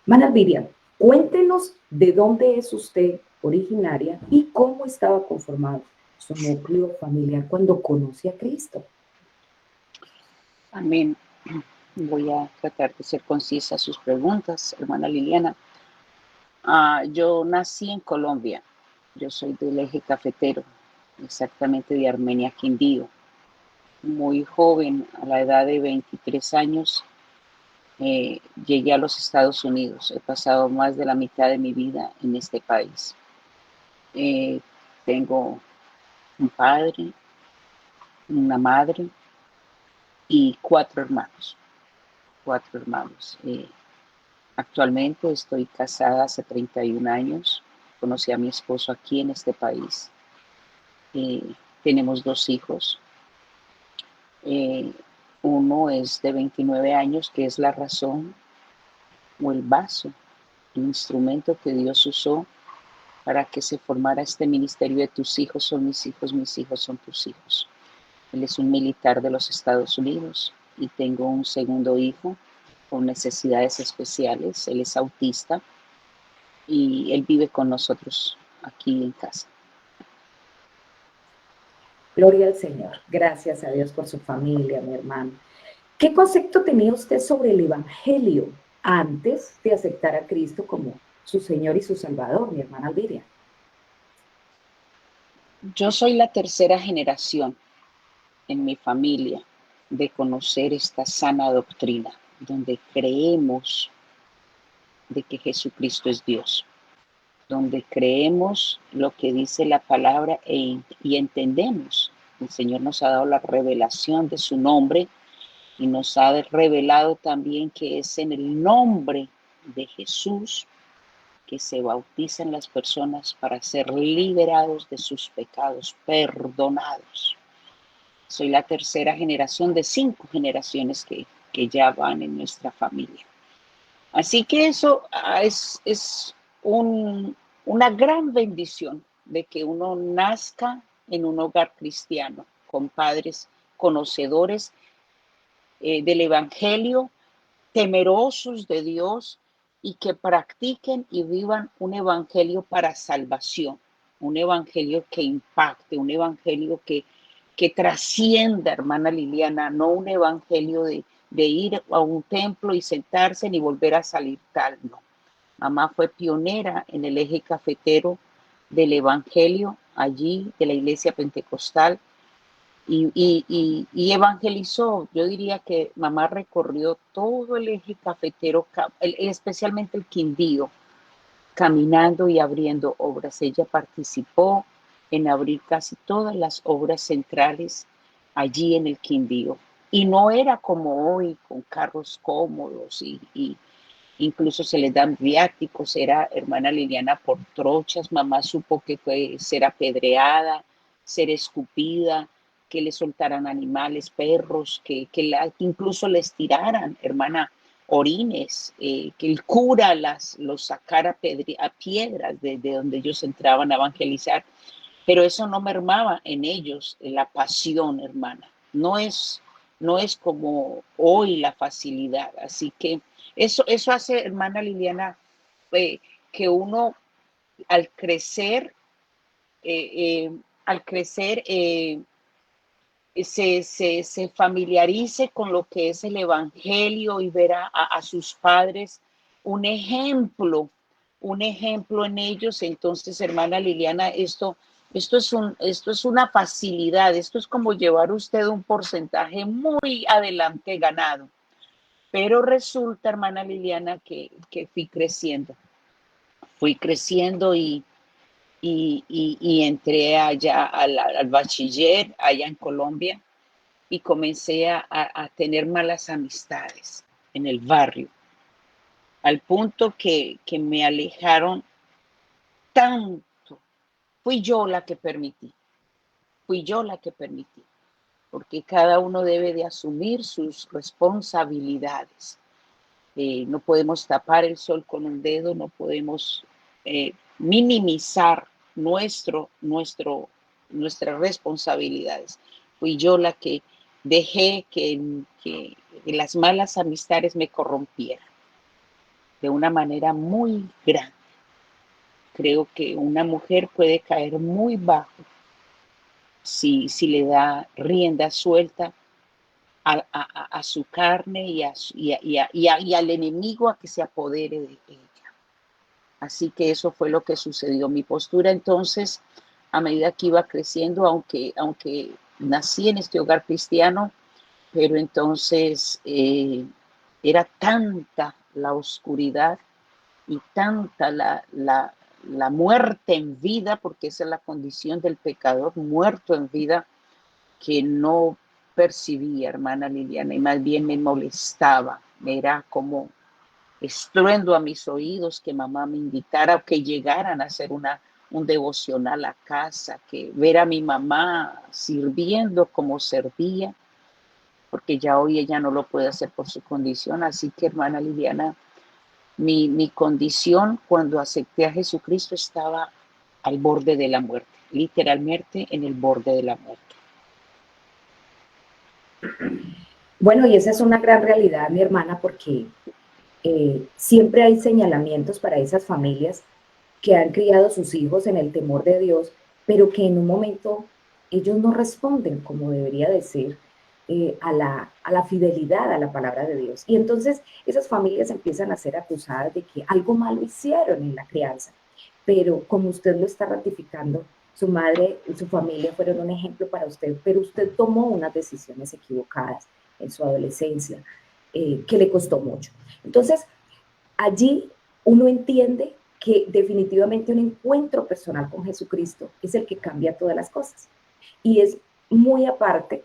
Mana Miriam, cuéntenos de dónde es usted originaria y cómo estaba conformado su núcleo familiar cuando conoce a Cristo. Amén. Voy a tratar de ser concisa a sus preguntas, hermana Liliana. Yo nací en Colombia. Yo soy del eje cafetero, exactamente de Armenia, Quindío. Muy joven, a la edad de 23 años, llegué a los Estados Unidos. He pasado más de la mitad de mi vida en este país. Tengo un padre, una madre y cuatro hermanos. Actualmente estoy casada hace 31 años. Conocí a mi esposo aquí en este país. Tenemos dos hijos. Eh, Uno es de 29 años, que es la razón o el vaso, el instrumento que Dios usó para que se formara este ministerio de tus hijos son mis hijos son tus hijos. Él es un militar de los Estados Unidos y tengo un segundo hijo con necesidades especiales. Él es autista y él vive con nosotros aquí en casa. Gloria al Señor. Gracias a Dios por su familia, mi hermano. ¿Qué concepto tenía usted sobre el Evangelio antes de aceptar a Cristo como su Señor y su Salvador, mi hermana Alviria? Yo soy la tercera generación en mi familia de conocer esta sana doctrina, donde creemos de que Jesucristo es Dios, donde creemos lo que dice la palabra y entendemos. El Señor nos ha dado la revelación de su nombre y nos ha revelado también que es en el nombre de Jesús que se bautizan las personas para ser liberados de sus pecados, perdonados. Soy la tercera generación de 5 generaciones que ya van en nuestra familia. Así que eso es una gran bendición de que uno nazca en un hogar cristiano, con padres conocedores del Evangelio, temerosos de Dios y que practiquen y vivan un Evangelio para salvación, un Evangelio que impacte, un Evangelio que trascienda, hermana Liliana, no un Evangelio de ir a un templo y sentarse ni volver a salir tal, no. Mamá fue pionera en el eje cafetero del Evangelio, allí de la iglesia pentecostal, y evangelizó. Yo diría que mamá recorrió todo el eje cafetero, especialmente el Quindío, caminando y abriendo obras. Ella participó en abrir casi todas las obras centrales allí en el Quindío. Y no era como hoy, con carros cómodos y incluso se les dan viáticos. Era, hermana Liliana, por trochas. Mamá supo que fue ser apedreada, ser escupida, que le soltaran animales, perros, que incluso les tiraran, hermana, orines, que el cura los sacara a piedras de donde ellos entraban a evangelizar. Pero eso no mermaba en ellos la pasión, hermana. No es como hoy la facilidad. Así que eso hace, hermana Liliana, que uno al crecer, eh, eh, al crecer se familiarice con lo que es el Evangelio y ver a sus padres un ejemplo, un ejemplo en ellos. Entonces, hermana Liliana, esto es una facilidad, esto es como llevar usted un porcentaje muy adelante ganado. Pero resulta, hermana Liliana, que fui creciendo y entré allá al bachiller, allá en Colombia, y comencé a tener malas amistades en el barrio, al punto que me alejaron tanto. Fui yo la que permití, fui yo la que permití, porque cada uno debe de asumir sus responsabilidades. No podemos tapar el sol con un dedo, no podemos minimizar nuestras responsabilidades. Fui yo la que dejé que las malas amistades me corrompieran. de una manera muy grande. Creo que una mujer puede caer muy bajo si le da rienda suelta a su carne y al enemigo a que se apodere de ella. Así que eso fue lo que sucedió. Mi postura entonces, a medida que iba creciendo, aunque nací en este hogar cristiano, pero entonces era tanta la oscuridad y tanta la muerte en vida, porque esa es la condición del pecador, muerto en vida, que no percibía, hermana Liliana, y más bien me molestaba. Era como estruendo a mis oídos que mamá me invitara o que llegaran a hacer un devocional a casa, que ver a mi mamá sirviendo como servía, porque ya hoy ella no lo puede hacer por su condición. Así que, hermana Liliana, mi condición cuando acepté a Jesucristo estaba al borde de la muerte, literalmente en el borde de la muerte. Bueno, y esa es una gran realidad, mi hermana, porque siempre hay señalamientos para esas familias que han criado sus hijos en el temor de Dios, pero que en un momento ellos no responden como debería decir a la fidelidad a la palabra de Dios. Y entonces esas familias empiezan a ser acusadas de que algo malo hicieron en la crianza. Pero como usted lo está ratificando, su madre y su familia fueron un ejemplo para usted, pero usted tomó unas decisiones equivocadas en su adolescencia, que le costó mucho. Entonces, allí uno entiende que definitivamente un encuentro personal con Jesucristo es el que cambia todas las cosas. Y es muy aparte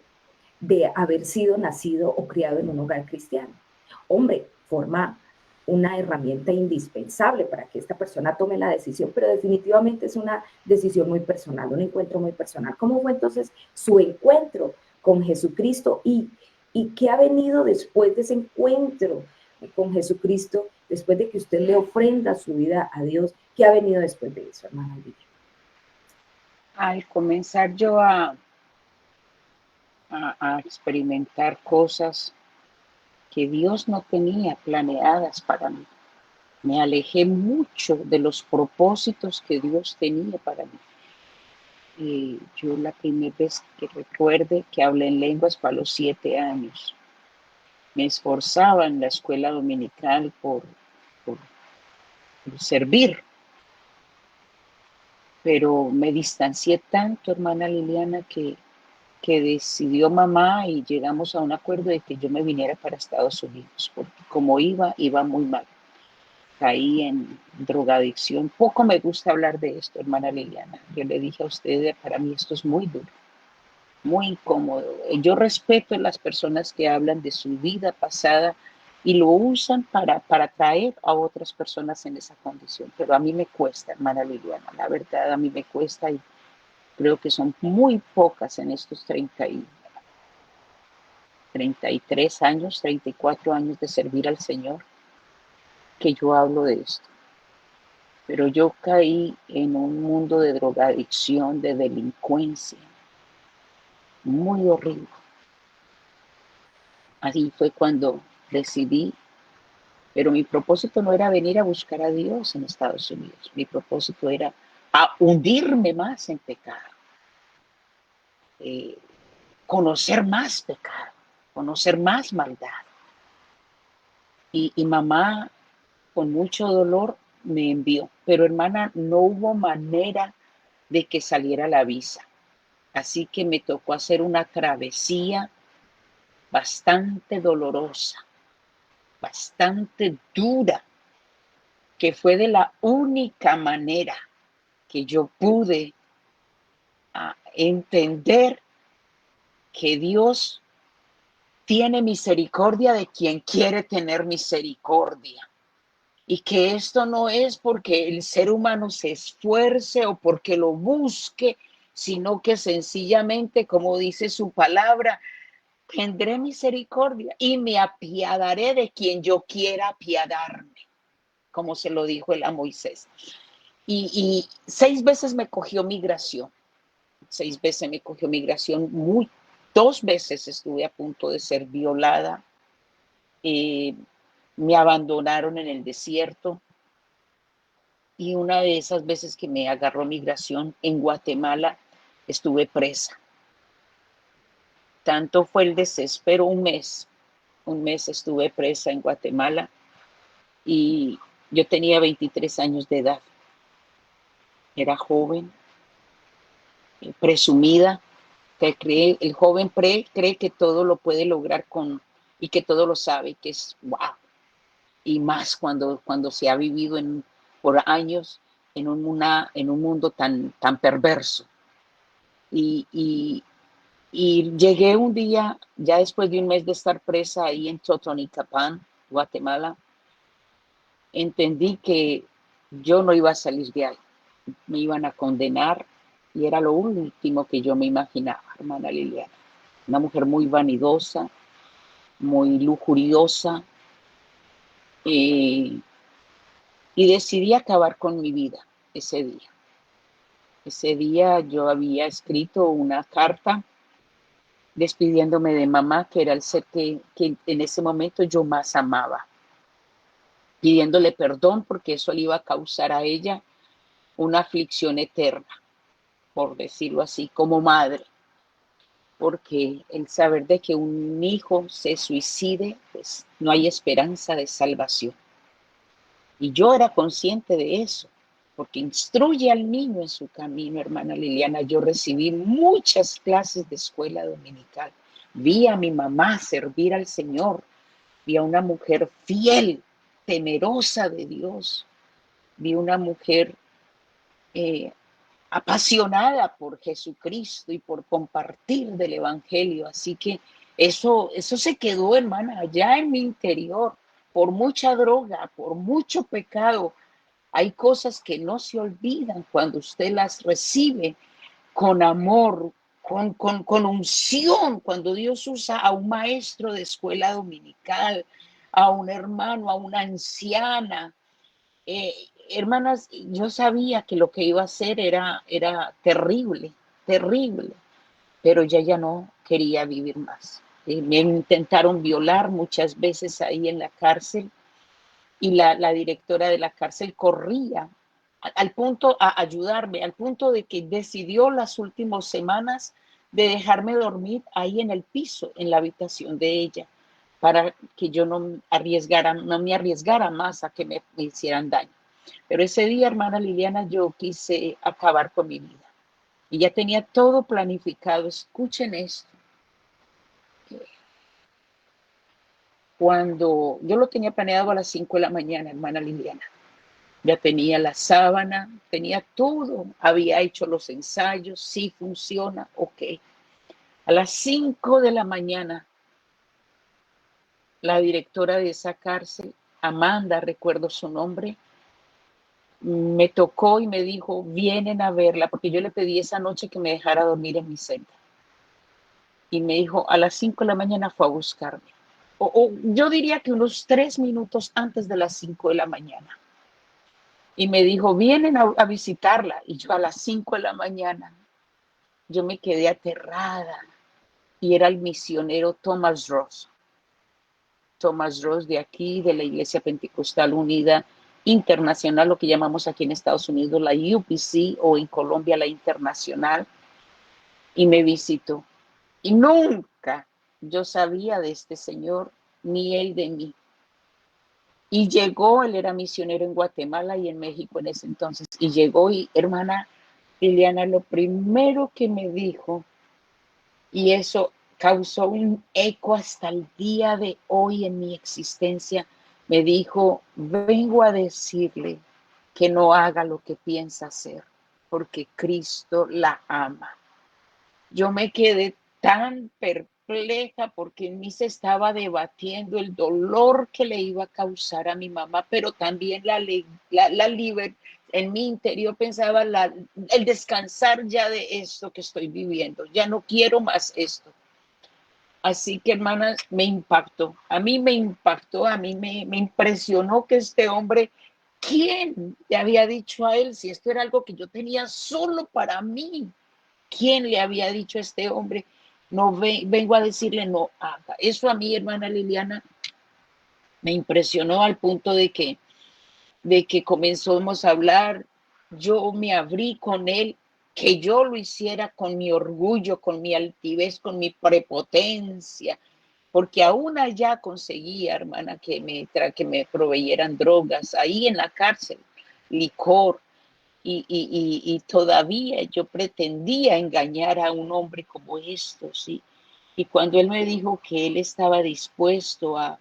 de haber sido nacido o criado en un hogar cristiano. Hombre, forma una herramienta indispensable para que esta persona tome la decisión, pero definitivamente es una decisión muy personal, un encuentro muy personal. ¿Cómo fue entonces su encuentro con Jesucristo y qué ha venido después de ese encuentro con Jesucristo, después de que usted le ofrenda su vida a Dios? ¿Qué ha venido después de eso, hermana Lidia? Al comenzar yo a experimentar cosas que Dios no tenía planeadas para mí, me alejé mucho de los propósitos que Dios tenía para mí. Yo la primera vez que recuerde que hablé en lenguas fue a los 7 años. Me esforzaba en la escuela dominical por servir, pero me distancié tanto, hermana Liliana, que decidió mamá y llegamos a un acuerdo de que yo me viniera para Estados Unidos, porque como iba muy mal. Caí en drogadicción. Poco me gusta hablar de esto, hermana Liliana. Yo le dije a usted, para mí esto es muy duro, muy incómodo. Yo respeto a las personas que hablan de su vida pasada y lo usan para atraer a otras personas en esa condición. Pero a mí me cuesta, hermana Liliana, la verdad a mí me cuesta y creo que son muy pocas en estos 33 años, 34 años de servir al Señor, que yo hablo de esto. Pero yo caí en un mundo de drogadicción, de delincuencia, muy horrible. Así fue cuando decidí, pero mi propósito no era venir a buscar a Dios en Estados Unidos, mi propósito era a hundirme más en pecado, eh, conocer más pecado, conocer más maldad. Y mamá, con mucho dolor, me envió, pero hermana, no hubo manera de que saliera la visa. Así que me tocó hacer una travesía bastante dolorosa, bastante dura, que fue de la única manera que yo pude entender que Dios tiene misericordia de quien quiere tener misericordia. Y que esto no es porque el ser humano se esfuerce o porque lo busque, sino que sencillamente, como dice su palabra, tendré misericordia y me apiadaré de quien yo quiera apiadarme, como se lo dijo él a Moisés. Y 6 veces me cogió migración, 6 veces me cogió migración, 2 veces estuve a punto de ser violada. me abandonaron en el desierto. Y una de esas veces que me agarró migración en Guatemala, estuve presa. Tanto fue el desespero, un mes estuve presa en Guatemala y yo tenía 23 años de edad. Era joven, presumida, que el joven cree que todo lo puede lograr y que todo lo sabe, que es wow. Y más cuando se ha vivido por años en un mundo tan perverso. Y llegué un día, ya después de un mes de estar presa ahí en Totonicapán, Guatemala, entendí que yo no iba a salir de ahí. Me iban a condenar y era lo último que yo me imaginaba, hermana Liliana. Una mujer muy vanidosa, muy lujuriosa, y decidí acabar con mi vida ese día. Ese día yo había escrito una carta despidiéndome de mamá, que era el ser que en ese momento yo más amaba, pidiéndole perdón porque eso le iba a causar a ella una aflicción eterna, por decirlo así, como madre, porque el saber de que un hijo se suicide, pues no hay esperanza de salvación. Y yo era consciente de eso, porque instruye al niño en su camino, hermana Liliana. Yo recibí muchas clases de escuela dominical. Vi a mi mamá servir al Señor. Vi a una mujer fiel, temerosa de Dios. Vi una mujer apasionada por Jesucristo y por compartir del Evangelio. Así que eso se quedó, hermana, allá en mi interior. Por mucha droga, por mucho pecado, hay cosas que no se olvidan cuando usted las recibe con amor, con unción, cuando Dios usa a un maestro de escuela dominical, a un hermano, a una anciana. Hermanas, yo sabía que lo que iba a hacer era terrible, terrible, pero ya no quería vivir más. Me intentaron violar muchas veces ahí en la cárcel y la directora de la cárcel corría al punto a ayudarme, al punto de que decidió las últimas semanas de dejarme dormir ahí en el piso, en la habitación de ella, para que yo no me arriesgara más a que me hicieran daño. Pero ese día, hermana Liliana, yo quise acabar con mi vida. Y ya tenía todo planificado. Escuchen esto. Cuando yo lo tenía planeado a las 5 de la mañana, hermana Liliana. Ya tenía la sábana, tenía todo. Había hecho los ensayos, sí funciona, ok. A las 5 de la mañana, la directora de esa cárcel, Amanda, recuerdo su nombre, me tocó y me dijo, vienen a verla, porque yo le pedí esa noche que me dejara dormir en mi celda. Y me dijo, a las 5 de la mañana fue a buscarme. O yo diría que unos 3 minutos antes de las 5 de la mañana. Y me dijo, vienen a visitarla. Y yo a las 5 de la mañana, yo me quedé aterrada. Y era el misionero Thomas Ross. Thomas Ross de aquí, de la Iglesia Pentecostal Unida Internacional, lo que llamamos aquí en Estados Unidos la UPC o en Colombia la Internacional, y me visitó. Y nunca yo sabía de este señor, ni él de mí. Y llegó, él era misionero en Guatemala y en México en ese entonces, y llegó y, hermana Liliana, lo primero que me dijo, y eso causó un eco hasta el día de hoy en mi existencia, me dijo, vengo a decirle que no haga lo que piensa hacer, porque Cristo la ama. Yo me quedé tan perpleja porque en mí se estaba debatiendo el dolor que le iba a causar a mi mamá, pero también la libertad. En mi interior pensaba el descansar ya de esto que estoy viviendo. Ya no quiero más esto. Así que, hermanas, me impactó. A mí me impactó, a mí me impresionó que este hombre, ¿quién le había dicho a él si esto era algo que yo tenía solo para mí? ¿Quién le había dicho a este hombre? No vengo a decirle no haga. Eso a mí, hermana Liliana, Me impresionó al punto de que comenzamos a hablar. Yo me abrí con él, que yo lo hiciera con mi orgullo, con mi altivez, con mi prepotencia, porque aún allá conseguía, hermana, que me proveyeran drogas, ahí en la cárcel, licor, y todavía yo pretendía engañar a un hombre como estos, ¿sí? Y cuando él me dijo que él estaba dispuesto a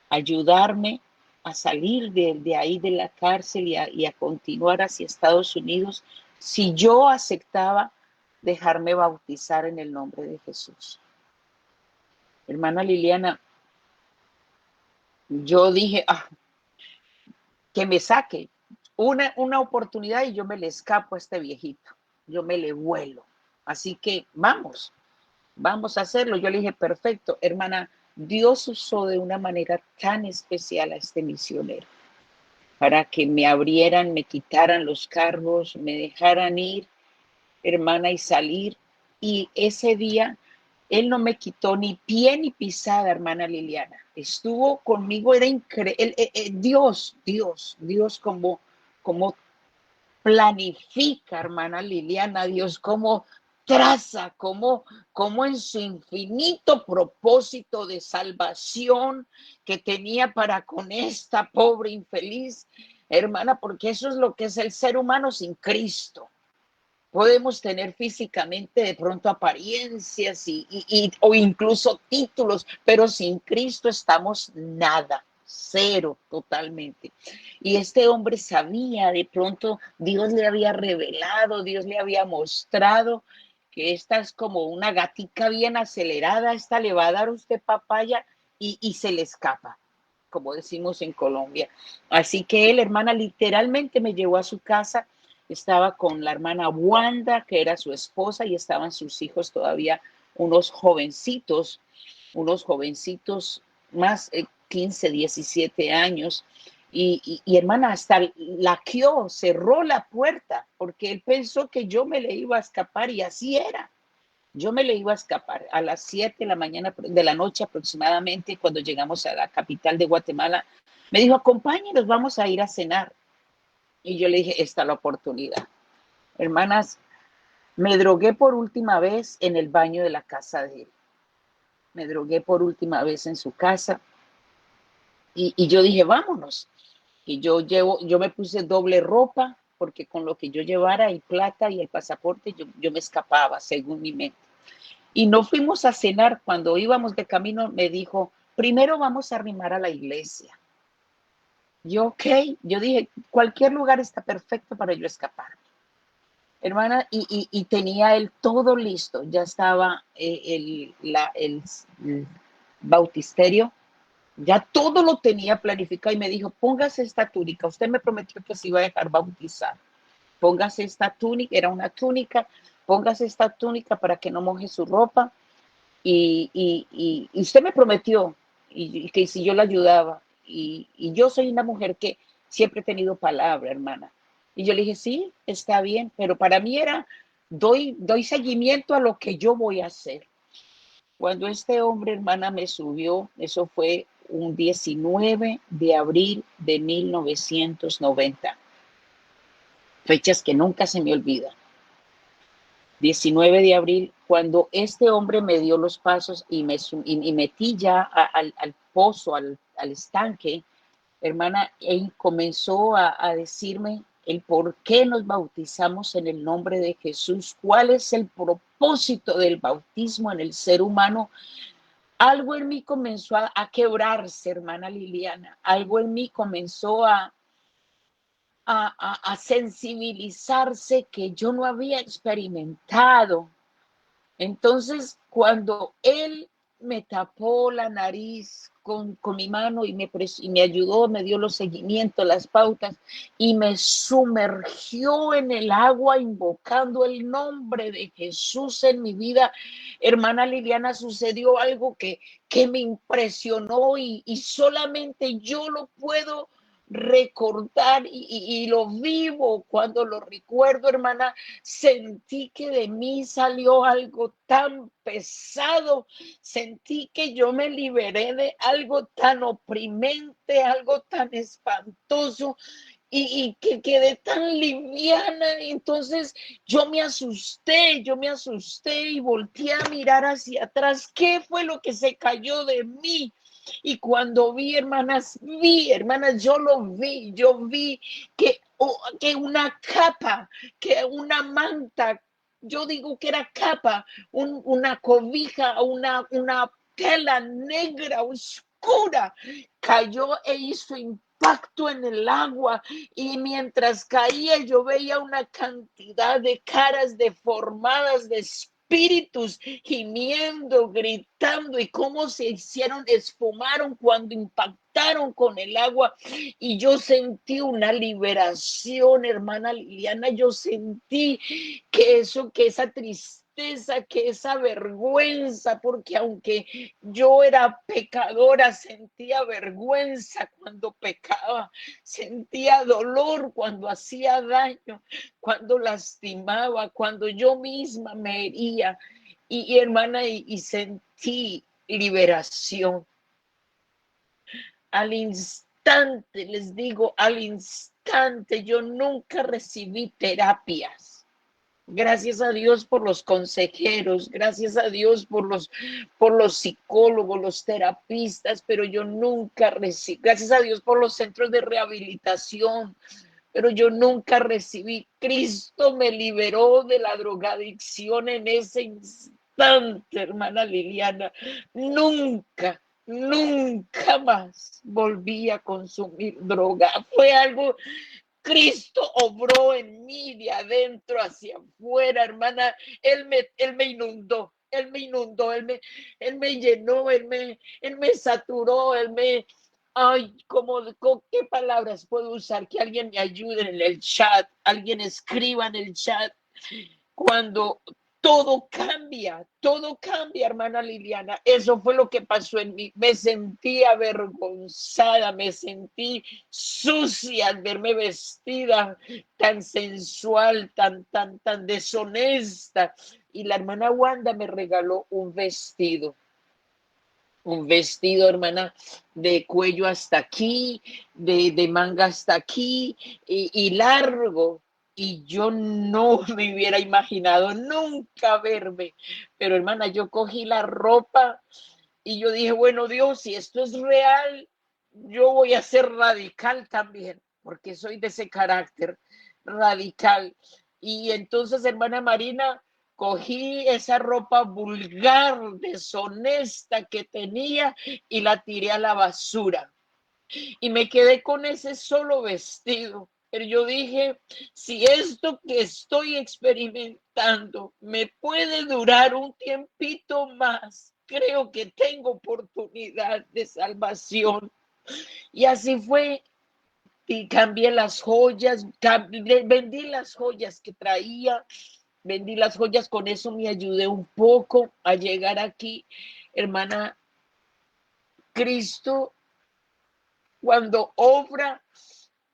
ayudarme a salir de ahí de la cárcel y a continuar hacia Estados Unidos, si yo aceptaba dejarme bautizar en el nombre de Jesús. Hermana Liliana, yo dije, que me saque una oportunidad y yo me le escapo a este viejito, yo me le vuelo. Así que vamos a hacerlo. Yo le dije, perfecto, hermana, Dios usó de una manera tan especial a este misionero para que me abrieran, me quitaran los cargos, me dejaran ir, hermana, y salir. Y ese día, él no me quitó ni pie ni pisada, hermana Liliana. Estuvo conmigo, era increíble. Dios, como planifica, hermana Liliana, Dios, como traza, como en su infinito propósito de salvación que tenía para con esta pobre infeliz, hermana, porque eso es lo que es el ser humano sin Cristo. Podemos tener físicamente de pronto apariencias o incluso títulos, pero sin Cristo estamos nada, cero totalmente. Y este hombre sabía, de pronto Dios le había revelado, Dios le había mostrado que esta es como una gatica bien acelerada, esta le va a dar a usted papaya y se le escapa, como decimos en Colombia. Así que él, hermana, literalmente me llevó a su casa. Estaba con la hermana Wanda, que era su esposa, y estaban sus hijos todavía, unos jovencitos más 15, 17 años. Hermana, hasta laqueó, cerró la puerta, porque él pensó que yo me le iba a escapar, y así era. Yo me le iba a escapar a las 7 de la mañana, de la noche aproximadamente, cuando llegamos a la capital de Guatemala. Me dijo, acompáñenos, vamos a ir a cenar. Y yo le dije, esta es la oportunidad. Hermanas, me drogué por última vez en el baño de la casa de él. Me drogué por última vez en su casa. Y yo dije, vámonos. Y yo me puse doble ropa, porque con lo que yo llevara, y plata y el pasaporte, yo me escapaba, según mi mente. Y no fuimos a cenar. Cuando íbamos de camino, me dijo, primero vamos a arrimar a la iglesia. Yo, ok. Yo dije, cualquier lugar está perfecto para yo escapar. Hermana, y tenía él todo listo. Ya estaba el bautisterio, ya todo lo tenía planificado, y me dijo, póngase esta túnica. Usted me prometió que se iba a dejar bautizar. Póngase esta túnica, era una túnica, póngase esta túnica para que no moje su ropa. Y usted me prometió y que si yo la ayudaba. Y yo soy una mujer que siempre he tenido palabra, hermana. Y yo le dije, sí, está bien, pero para mí era, doy seguimiento a lo que yo voy a hacer. Cuando este hombre, hermana, me subió, eso fue un 19 de abril de 1990. Fechas que nunca se me olvidan. 19 de abril, cuando este hombre me dio los pasos y metí ya al pozo, al estanque, hermana, él comenzó a decirme el por qué nos bautizamos en el nombre de Jesús, cuál es el propósito del bautismo en el ser humano. Algo en mí comenzó a quebrarse, hermana Liliana, algo en mí comenzó a sensibilizarse que yo no había experimentado. Entonces, cuando él me tapó la nariz con mi mano y me ayudó, me dio los seguimientos, las pautas, y me sumergió en el agua invocando el nombre de Jesús en mi vida, hermana Liliana, sucedió algo que me impresionó, y solamente yo lo puedo recordar y lo vivo cuando lo recuerdo, hermana. Sentí que de mí salió algo tan pesado, sentí que yo me liberé de algo tan oprimente, algo tan espantoso, y que quedé tan liviana. Entonces yo me asusté y volteé a mirar hacia atrás. ¿Qué fue lo que se cayó de mí? Y cuando vi, hermanas, yo vi que una capa, que una manta, yo digo que era capa, una cobija, una tela negra oscura, cayó e hizo impacto en el agua, y mientras caía yo veía una cantidad de caras deformadas, de espíritus gimiendo, gritando, y cómo se esfumaron cuando impactaron con el agua. Y yo sentí una liberación, hermana Liliana. Yo sentí que esa tristeza, que esa vergüenza, porque aunque yo era pecadora, sentía vergüenza cuando pecaba, sentía dolor cuando hacía daño, cuando lastimaba, cuando yo misma me hería. Y hermana, y sentí liberación. Al instante, les digo, al instante. Yo nunca recibí terapias. Gracias a Dios por los consejeros, gracias a Dios por los psicólogos, los terapistas, pero yo nunca recibí, gracias a Dios por los centros de rehabilitación, pero yo nunca recibí. Cristo me liberó de la drogadicción en ese instante, hermana Liliana. Nunca, nunca más volví a consumir droga. Fue algo, Cristo obró en mí de adentro hacia afuera, hermana. Él me inundó, él me llenó, él me saturó, ay, ¿qué palabras puedo usar? Que alguien me ayude en el chat, alguien escriba en el chat. Cuando todo cambia, hermana Liliana. Eso fue lo que pasó en mí. Me sentí avergonzada, me sentí sucia al verme vestida tan sensual, tan deshonesta. Y la hermana Wanda me regaló un vestido, hermana, de cuello hasta aquí, de manga hasta aquí, y largo. Y yo no me hubiera imaginado nunca verme. Pero hermana, yo cogí la ropa y yo dije, bueno, Dios, si esto es real, yo voy a ser radical también, porque soy de ese carácter radical. Y entonces, hermana Marina, cogí esa ropa vulgar, deshonesta que tenía, y la tiré a la basura. Y me quedé con ese solo vestido. Pero yo dije, si esto que estoy experimentando me puede durar un tiempito más, creo que tengo oportunidad de salvación. Y así fue. Y cambié las joyas, vendí las joyas que traía, vendí las joyas, con eso me ayudé un poco a llegar aquí. Hermana, Cristo, cuando obra,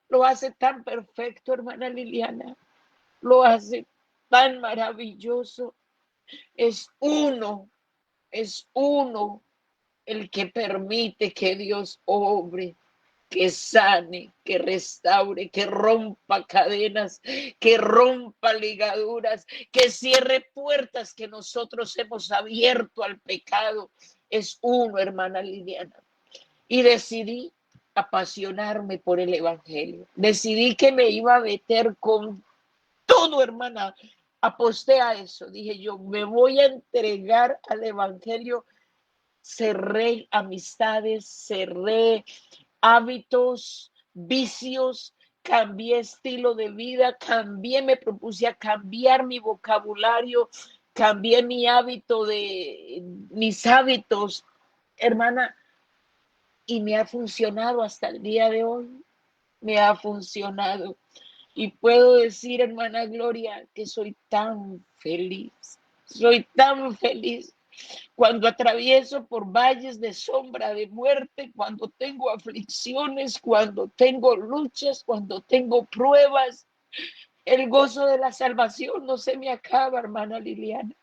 lo hace tan perfecto, hermana Liliana, lo hace tan maravilloso. Es uno el que permite que Dios obre, que sane, que restaure, que rompa cadenas, que rompa ligaduras, que cierre puertas que nosotros hemos abierto al pecado. Es uno, hermana Liliana. Y decidí apasionarme por el evangelio. Decidí que me iba a meter con todo, hermana. Aposté a eso. Dije, yo me voy a entregar al evangelio. Cerré amistades, cerré hábitos, vicios, cambié estilo de vida, me propuse a cambiar mi vocabulario, cambié mis hábitos, hermana, y me ha funcionado hasta el día de hoy, me ha funcionado. Y puedo decir, hermana Gloria, que soy tan feliz cuando atravieso por valles de sombra de muerte, cuando tengo aflicciones, cuando tengo luchas, cuando tengo pruebas, el gozo de la salvación no se me acaba, hermana Liliana.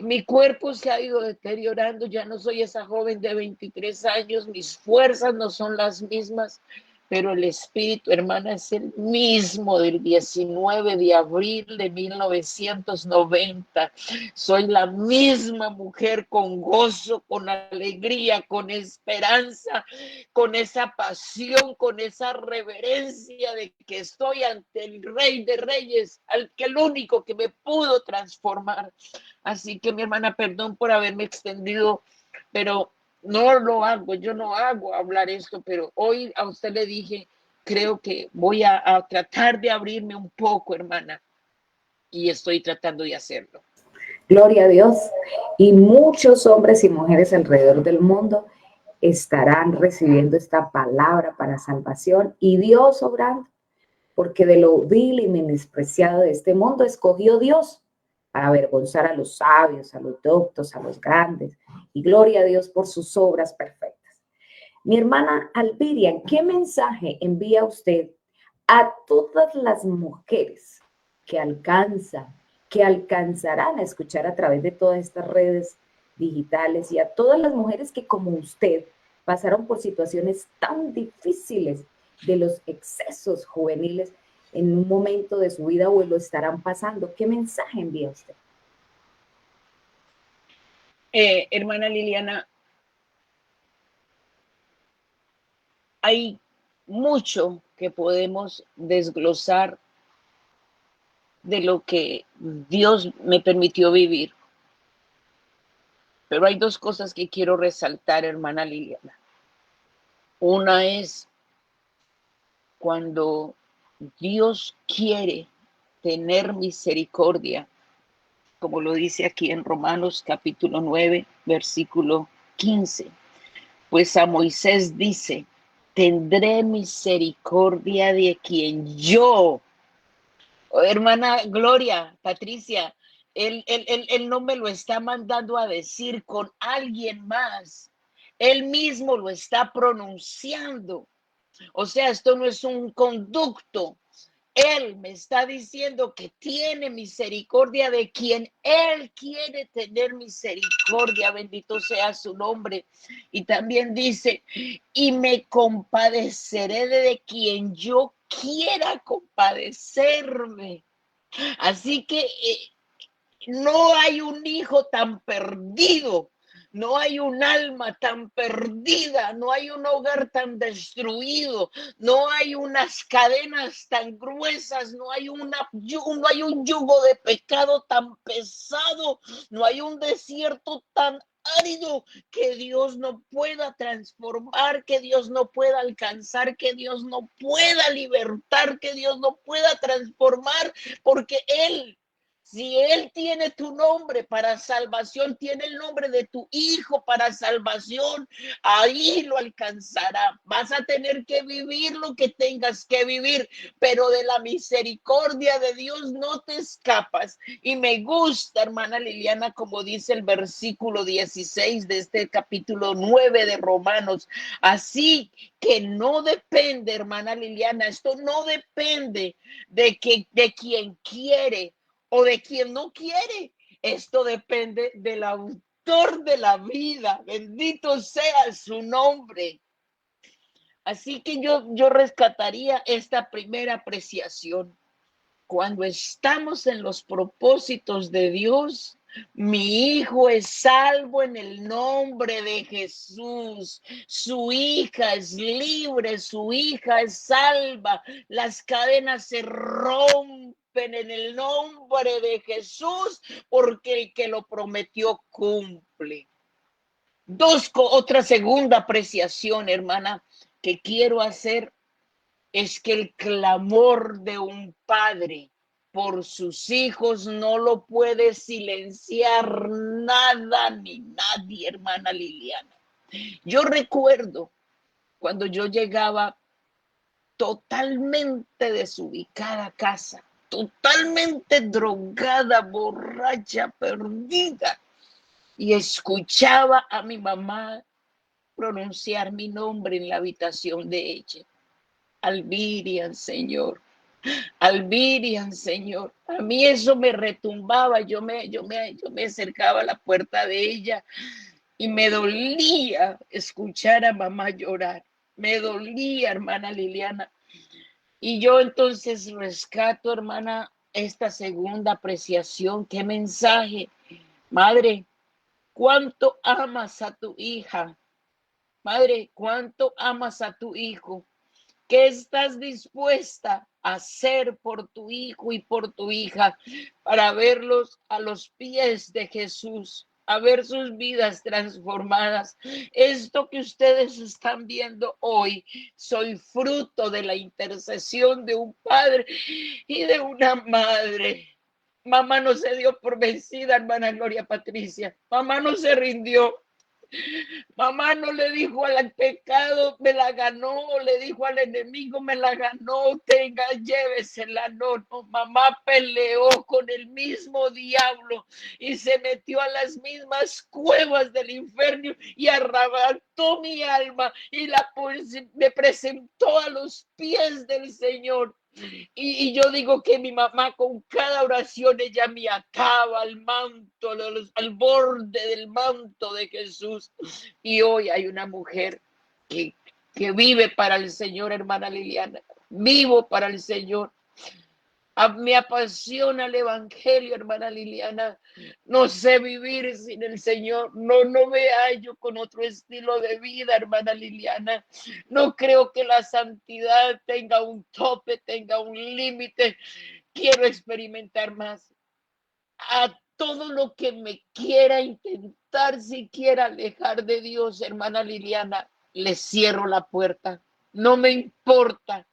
Mi cuerpo se ha ido deteriorando, ya no soy esa joven de 23 años, mis fuerzas no son las mismas, pero el espíritu, hermana, es el mismo del 19 de abril de 1990. Soy la misma mujer con gozo, con alegría, con esperanza, con esa pasión, con esa reverencia de que estoy ante el Rey de Reyes, al que el único que me pudo transformar. Así que, mi hermana, perdón por haberme extendido, pero no lo hago, yo no hago hablar esto, pero hoy a usted le dije, creo que voy a tratar de abrirme un poco, hermana, y estoy tratando de hacerlo. Gloria a Dios. Y muchos hombres y mujeres alrededor del mundo estarán recibiendo esta palabra para salvación y Dios obrando, porque de lo vil y menospreciado de este mundo escogió Dios para avergonzar a los sabios, a los doctos, a los grandes. Y gloria a Dios por sus obras perfectas. Mi hermana Alvirian, ¿qué mensaje envía usted a todas las mujeres que alcanzarán a escuchar a través de todas estas redes digitales y a todas las mujeres que como usted pasaron por situaciones tan difíciles de los excesos juveniles en un momento de su vida o lo estarán pasando? ¿Qué mensaje envía usted? Hermana Liliana, hay mucho que podemos desglosar de lo que Dios me permitió vivir. Pero hay dos cosas que quiero resaltar, hermana Liliana. Una es cuando Dios quiere tener misericordia, como lo dice aquí en Romanos capítulo 9, versículo 15. Pues a Moisés dice, tendré misericordia de quien yo, hermana Gloria, Patricia, él no me lo está mandando a decir con alguien más. Él mismo lo está pronunciando. O sea, esto no es un conducto. Él me está diciendo que tiene misericordia de quien Él quiere tener misericordia. Bendito sea su nombre. Y también dice, y me compadeceré de quien yo quiera compadecerme. Así que no hay un hijo tan perdido, no hay un alma tan perdida, no hay un hogar tan destruido, no hay unas cadenas tan gruesas, no hay un yugo de pecado tan pesado, no hay un desierto tan árido que Dios no pueda transformar, que Dios no pueda alcanzar, que Dios no pueda libertar, que Dios no pueda transformar, porque Él, si Él tiene tu nombre para salvación, tiene el nombre de tu hijo para salvación, ahí lo alcanzará. Vas a tener que vivir lo que tengas que vivir, pero de la misericordia de Dios no te escapas. Y me gusta, hermana Liliana, como dice el versículo 16 de este capítulo 9 de Romanos. Así que no depende, hermana Liliana, esto no depende de quien quiere o de quien no quiere. Esto depende del autor de la vida. Bendito sea su nombre. Así que yo rescataría esta primera apreciación. Cuando estamos en los propósitos de Dios, mi hijo es salvo en el nombre de Jesús. Su hija es libre, su hija es salva. Las cadenas se rompen en el nombre de Jesús, porque el que lo prometió cumple. Otra segunda apreciación, hermana, que quiero hacer es que el clamor de un padre por sus hijos no lo puede silenciar nada ni nadie, hermana Liliana. Yo recuerdo cuando yo llegaba totalmente desubicada a casa, totalmente drogada, borracha, perdida. y escuchaba a mi mamá pronunciar mi nombre en la habitación de ella. Alvirian, Señor. Alvirian, Señor. A mí eso me retumbaba. Yo me acercaba a la puerta de ella y me dolía escuchar a mamá llorar. Me dolía, hermana Liliana. Y yo entonces rescato, hermana, esta segunda apreciación. ¿Qué mensaje? Madre, ¿cuánto amas a tu hija? Madre, ¿cuánto amas a tu hijo? ¿Qué estás dispuesta a hacer por tu hijo y por tu hija para verlos a los pies de Jesús, a ver sus vidas transformadas? Esto que ustedes están viendo hoy, soy fruto de la intercesión de un padre y de una madre. Mamá no se dio por vencida, hermana Gloria Patricia. Mamá no se rindió. Mamá no le dijo al pecado, me la ganó, le dijo al enemigo, me la ganó, tenga, llévesela. No, no, mamá peleó con el mismo diablo y se metió a las mismas cuevas del infierno y arrebató mi alma y me presentó a los pies del Señor. Y yo digo que mi mamá con cada oración ella me ataba al manto, al borde del manto de Jesús. Y hoy hay una mujer que vive para el Señor, hermana Liliana. Vivo para el Señor. Me apasiona el evangelio, hermana Liliana. No sé vivir sin el Señor. No me hallo con otro estilo de vida, hermana Liliana. No creo que la santidad tenga un tope, tenga un límite. Quiero experimentar más. A todo lo que me quiera intentar, si quiera alejar de Dios, hermana Liliana, le cierro la puerta. No me importa.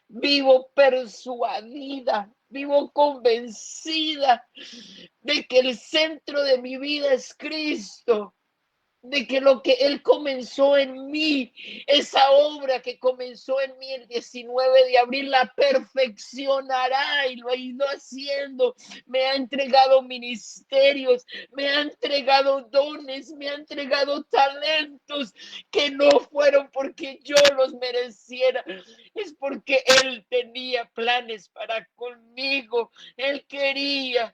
Vivo persuadida, vivo convencida de que el centro de mi vida es Cristo, de que lo que Él comenzó en mí, esa obra que comenzó en mí el 19 de abril, la perfeccionará y lo ha ido haciendo. Me ha entregado ministerios, me ha entregado dones, me ha entregado talentos que no fueron porque yo los mereciera, es porque Él tenía planes para conmigo. Él quería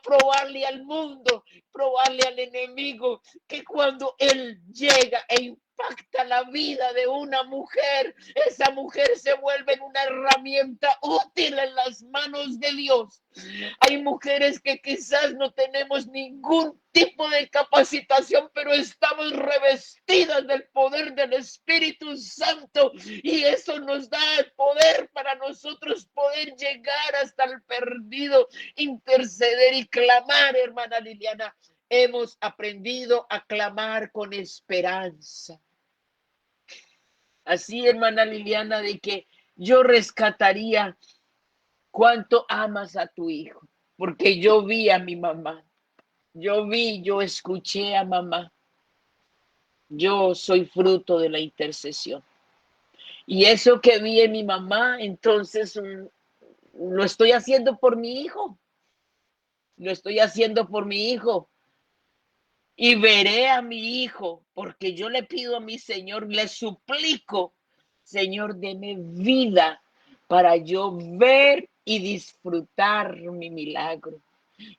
probarle al mundo, probarle al enemigo, que cuando Él llega e impacta la vida de una mujer, esa mujer se vuelve una herramienta útil en las manos de Dios. Hay mujeres que quizás no tenemos ningún tipo de capacitación, pero estamos revestidas del poder del Espíritu Santo y eso nos da el poder para nosotros poder llegar hasta el perdido, interceder y clamar, hermana Liliana. Hemos aprendido a clamar con esperanza. Así, hermana Liliana, de que yo rescataría cuánto amas a tu hijo, porque yo vi a mi mamá, yo escuché a mamá. Yo soy fruto de la intercesión. Y eso que vi en mi mamá, entonces lo estoy haciendo por mi hijo. Lo estoy haciendo por mi hijo. Y veré a mi hijo, porque yo le pido a mi Señor, le suplico, Señor, deme vida para yo ver y disfrutar mi milagro.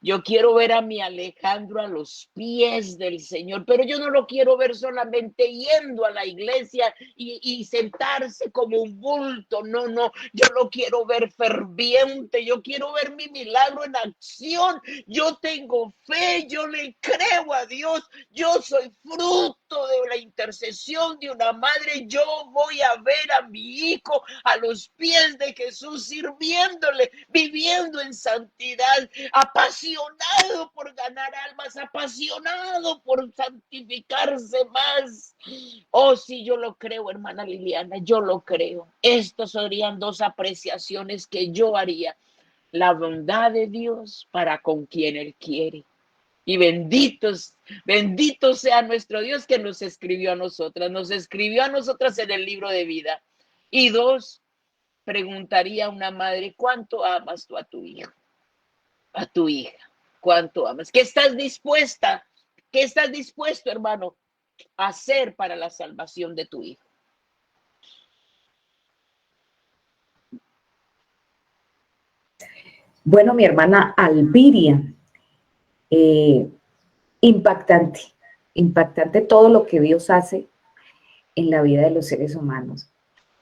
Yo quiero ver a mi Alejandro a los pies del Señor, pero yo no lo quiero ver solamente yendo a la iglesia y sentarse como un bulto. No, yo lo quiero ver ferviente, yo quiero ver mi milagro en acción. Yo tengo fe, yo le creo a Dios, yo soy fruto de la intercesión de una madre. Yo voy a ver a mi hijo a los pies de Jesús, sirviéndole, viviendo en santidad, apasionado por ganar almas, apasionado por santificarse más. Oh, sí, yo lo creo, hermana Liliana, yo lo creo. Estos serían dos apreciaciones que yo haría. La bondad de Dios para con quien Él quiere. Y bendito sea nuestro Dios que nos escribió a nosotras en el libro de vida. Y dos, preguntaría a una madre, ¿cuánto amas tú a tu hijo? A tu hija, cuánto amas, que estás dispuesta ¿Qué estás dispuesto, hermano, a hacer para la salvación de tu hijo? Bueno, mi hermana Alviria, impactante, impactante todo lo que Dios hace en la vida de los seres humanos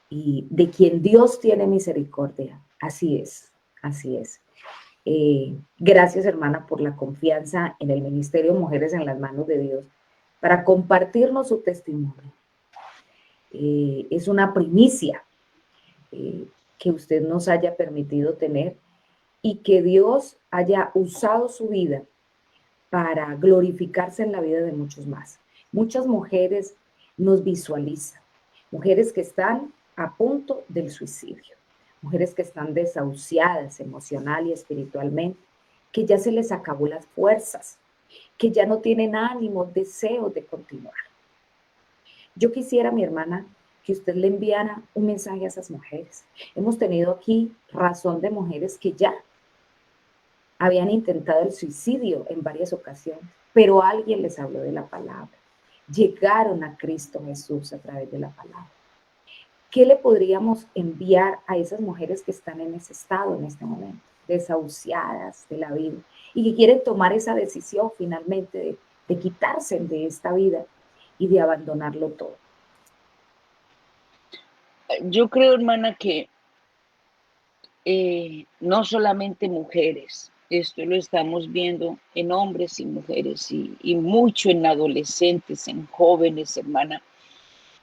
y de quien Dios tiene misericordia. Así es, así es. Gracias, hermana, por la confianza en el Ministerio Mujeres en las Manos de Dios para compartirnos su testimonio. Es una primicia que usted nos haya permitido tener y que Dios haya usado su vida para glorificarse en la vida de muchos más. Muchas mujeres nos visualizan, mujeres que están a punto del suicidio, mujeres que están desahuciadas emocional y espiritualmente, que ya se les acabó las fuerzas, que ya no tienen ánimo, deseo de continuar. Yo quisiera, mi hermana, que usted le enviara un mensaje a esas mujeres. Hemos tenido aquí razón de mujeres que ya habían intentado el suicidio en varias ocasiones, pero alguien les habló de la palabra. Llegaron a Cristo Jesús a través de la palabra. ¿Qué le podríamos enviar a esas mujeres que están en ese estado en este momento, desahuciadas de la vida y que quieren tomar esa decisión finalmente de quitarse de esta vida y de abandonarlo todo? Yo creo, hermana, que no solamente mujeres, esto lo estamos viendo en hombres y mujeres y mucho en adolescentes, en jóvenes, hermana.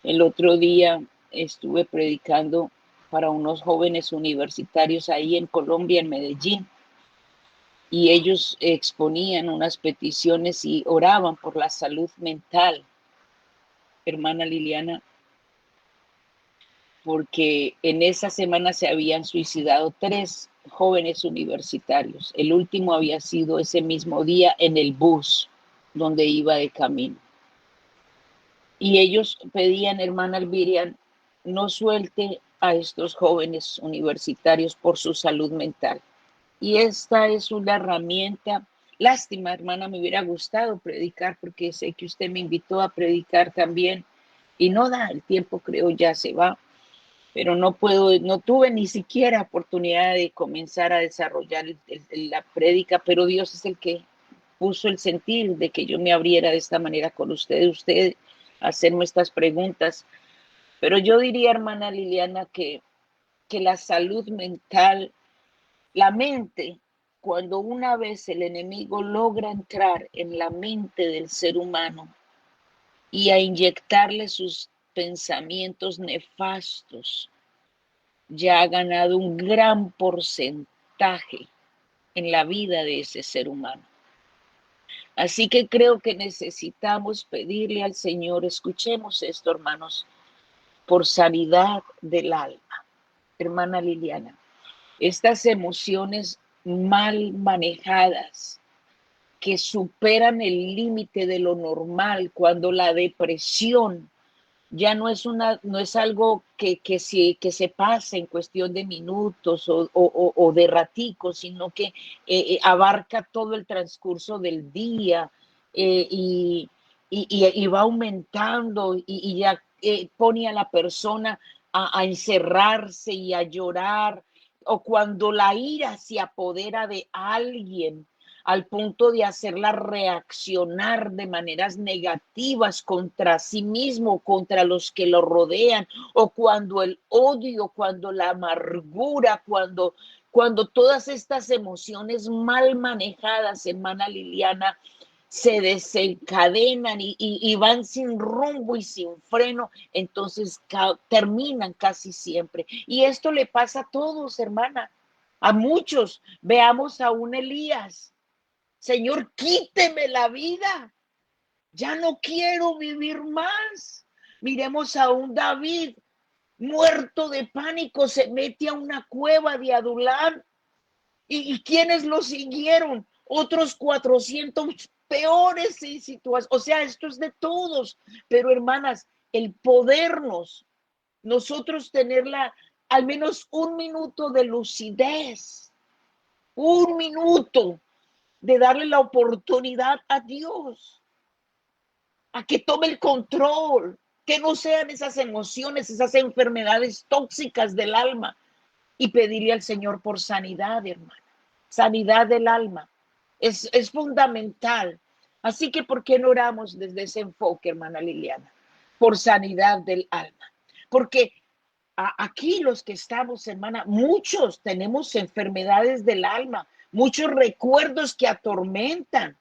El otro día estuve predicando para unos jóvenes universitarios ahí en Colombia, en Medellín, y ellos exponían unas peticiones y oraban por la salud mental, hermana Liliana, porque en esa semana se habían suicidado 3 jóvenes universitarios. El último había sido ese mismo día en el bus donde iba de camino. Y ellos pedían, hermana Alvirian, no suelte a estos jóvenes universitarios por su salud mental. Y esta es una herramienta. Lástima, hermana, me hubiera gustado predicar porque sé que usted me invitó a predicar también y no da el tiempo, creo ya se va, pero no tuve ni siquiera oportunidad de comenzar a desarrollar la prédica, pero Dios es el que puso el sentir de que yo me abriera de esta manera con usted hacerme estas preguntas. Pero yo diría, hermana Liliana, que la salud mental, la mente, cuando una vez el enemigo logra entrar en la mente del ser humano y a inyectarle sus pensamientos nefastos, ya ha ganado un gran porcentaje en la vida de ese ser humano. Así que creo que necesitamos pedirle al Señor, escuchemos esto, hermanos, por sanidad del alma. Hermana Liliana, estas emociones mal manejadas que superan el límite de lo normal, cuando la depresión ya no es algo que se pase en cuestión de minutos o de raticos, sino que abarca todo el transcurso del día y va aumentando y ya pone a la persona a encerrarse y a llorar, o cuando la ira se apodera de alguien al punto de hacerla reaccionar de maneras negativas contra sí mismo, contra los que lo rodean, o cuando el odio, cuando la amargura, cuando todas estas emociones mal manejadas, hermana Liliana, se desencadenan y van sin rumbo y sin freno, entonces terminan casi siempre. Y esto le pasa a todos, hermana, a muchos. Veamos a un Elías. Señor, quíteme la vida. Ya no quiero vivir más. Miremos a un David muerto de pánico, se mete a una cueva de Adulam. ¿Y quiénes lo siguieron? Otros 400 peores en situación. O sea, esto es de todos. Pero hermanas, el podernos, nosotros tenerla al menos un minuto de lucidez, un minuto de darle la oportunidad a Dios a que tome el control, que no sean esas emociones, esas enfermedades tóxicas del alma, y pedirle al Señor por sanidad, hermana, sanidad del alma. Es fundamental. Así que, ¿por qué no oramos desde ese enfoque, hermana Liliana? Por sanidad del alma. Porque aquí los que estamos, hermana, muchos tenemos enfermedades del alma, muchos recuerdos que atormentan,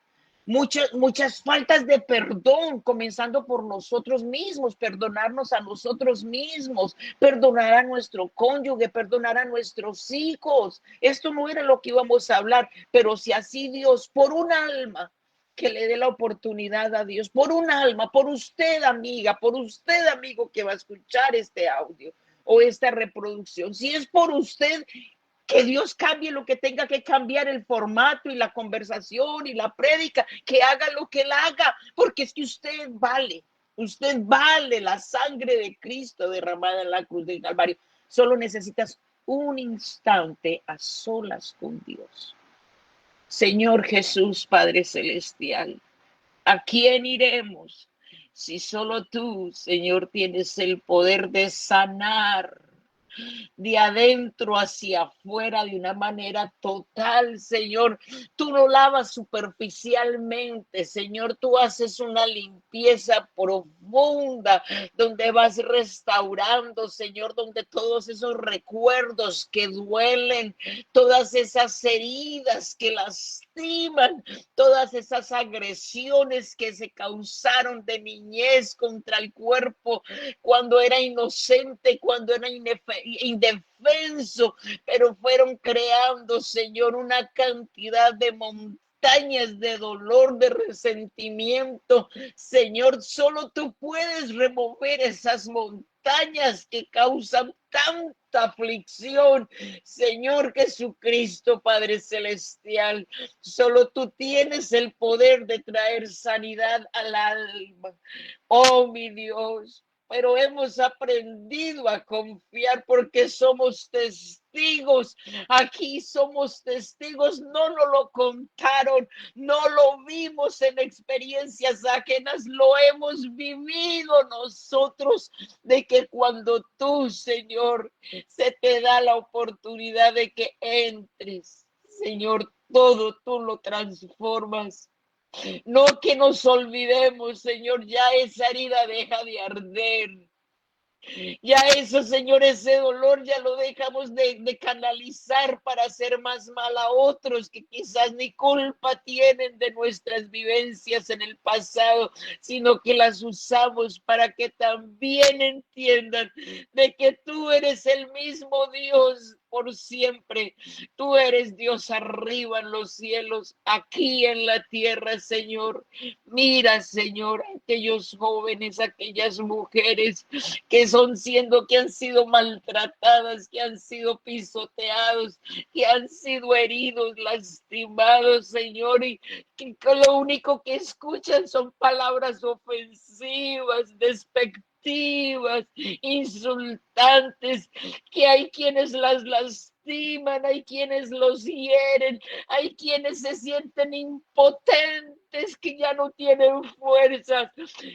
muchas faltas de perdón, comenzando por nosotros mismos, perdonarnos a nosotros mismos, perdonar a nuestro cónyuge, perdonar a nuestros hijos. Esto no era lo que íbamos a hablar, pero si así Dios, por un alma, que le dé la oportunidad a Dios, por un alma, por usted, amiga, por usted, amigo, que va a escuchar este audio o esta reproducción. Si es por usted, que Dios cambie lo que tenga que cambiar, el formato y la conversación y la prédica, que haga lo que él haga, porque es que usted vale la sangre de Cristo derramada en la cruz del Calvario. Solo necesitas un instante a solas con Dios. Señor Jesús, Padre Celestial, ¿a quién iremos si solo tú, Señor, tienes el poder de sanar de adentro hacia afuera de una manera total, Señor? Tú no lavas superficialmente, Señor, tú haces una limpieza profunda donde vas restaurando, Señor, donde todos esos recuerdos que duelen, todas esas heridas que lastiman, todas esas agresiones que se causaron de niñez contra el cuerpo cuando era inocente, cuando era indefenso, pero fueron creando, Señor, una cantidad de montañas de dolor, de resentimiento. Señor, solo tú puedes remover esas montañas que causan tanta aflicción. Señor Jesucristo, Padre Celestial, solo tú tienes el poder de traer sanidad al alma. Oh, mi Dios, pero hemos aprendido a confiar porque somos testigos. Aquí somos testigos, no nos lo contaron, no lo vimos en experiencias ajenas, lo hemos vivido nosotros, de que cuando tú, Señor, se te da la oportunidad de que entres, Señor, todo tú lo transformas. No que nos olvidemos, Señor, ya esa herida deja de arder. Ya eso, Señor, ese dolor ya lo dejamos de canalizar para hacer más mal a otros que quizás ni culpa tienen de nuestras vivencias en el pasado, sino que las usamos para que también entiendan de que tú eres el mismo Dios por siempre. Tú eres Dios arriba en los cielos, aquí en la tierra, Señor. Mira, Señor, aquellos jóvenes, aquellas mujeres que han sido maltratadas, que han sido pisoteados, que han sido heridos, lastimados, Señor, y que lo único que escuchan son palabras ofensivas, despectivas, insultantes, que hay quienes las lastiman, hay quienes los hieren, hay quienes se sienten impotentes, que ya no tienen fuerzas.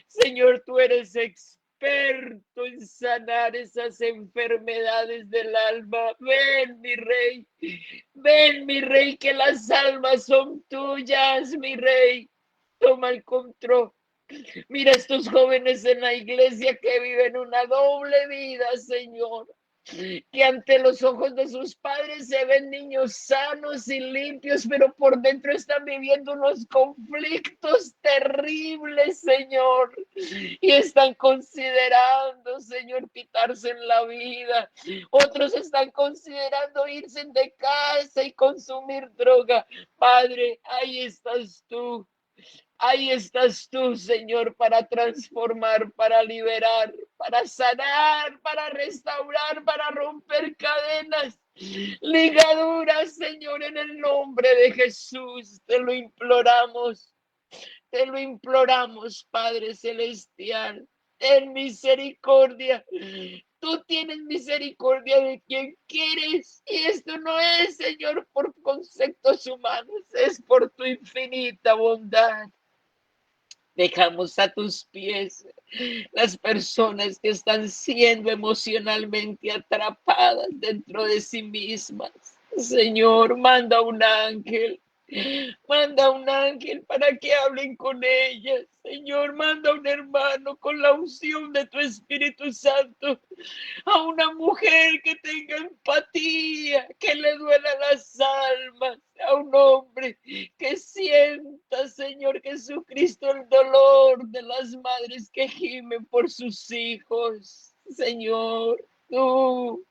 Señor, tú eres experto en sanar esas enfermedades del alma. Ven, mi rey, que las almas son tuyas, mi rey. Toma el control. Mira estos jóvenes en la iglesia que viven una doble vida, Señor, que ante los ojos de sus padres se ven niños sanos y limpios, pero por dentro están viviendo unos conflictos terribles, Señor, y están considerando, Señor, quitarse la vida. Otros están considerando irse de casa y consumir droga. Padre, ahí estás tú. Ahí estás tú, Señor, para transformar, para liberar, para sanar, para restaurar, para romper cadenas, ligaduras, Señor, en el nombre de Jesús. Te lo imploramos, Padre Celestial. Ten misericordia. Tú tienes misericordia de quien quieres. Y esto no es, Señor, por conceptos humanos, es por tu infinita bondad. Dejamos a tus pies las personas que están siendo emocionalmente atrapadas dentro de sí mismas. Señor, manda un ángel para que hablen con ellas. Señor, manda un hermano con la unción de tu Espíritu Santo, a una mujer que tenga empatía, que le duela las almas, a un hombre que sienta, Señor Jesucristo, el dolor de las madres que gimen por sus hijos. Señor, tú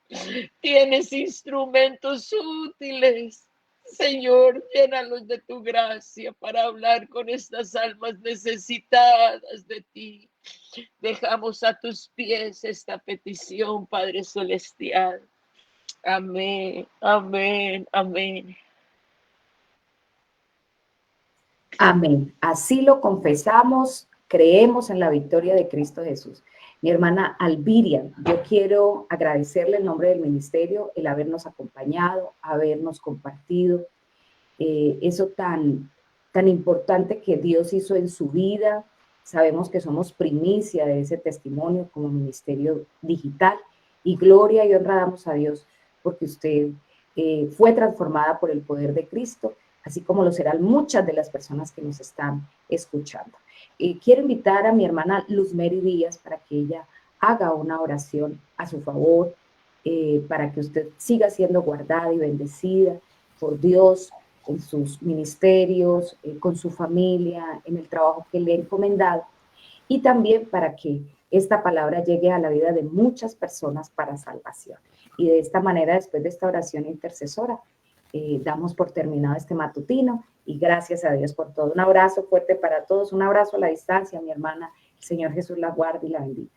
tienes instrumentos útiles. Señor, llénalos de tu gracia para hablar con estas almas necesitadas de ti. Dejamos a tus pies esta petición, Padre Celestial. Amén, amén, amén. Amén. Así lo confesamos, creemos en la victoria de Cristo Jesús. Mi hermana Alviria, yo quiero agradecerle en nombre del ministerio el habernos acompañado, habernos compartido eso tan importante que Dios hizo en su vida. Sabemos que somos primicia de ese testimonio como ministerio digital y gloria y honra damos a Dios porque usted fue transformada por el poder de Cristo, así como lo serán muchas de las personas que nos están escuchando. Quiero invitar a mi hermana Luzmeri Díaz para que ella haga una oración a su favor, para que usted siga siendo guardada y bendecida por Dios, en sus ministerios, con su familia, en el trabajo que le he encomendado, y también para que esta palabra llegue a la vida de muchas personas para salvación. Y de esta manera, después de esta oración intercesora, damos por terminado este matutino y gracias a Dios por todo. Un abrazo fuerte para todos, un abrazo a la distancia, mi hermana. El Señor Jesús la guarde y la bendiga.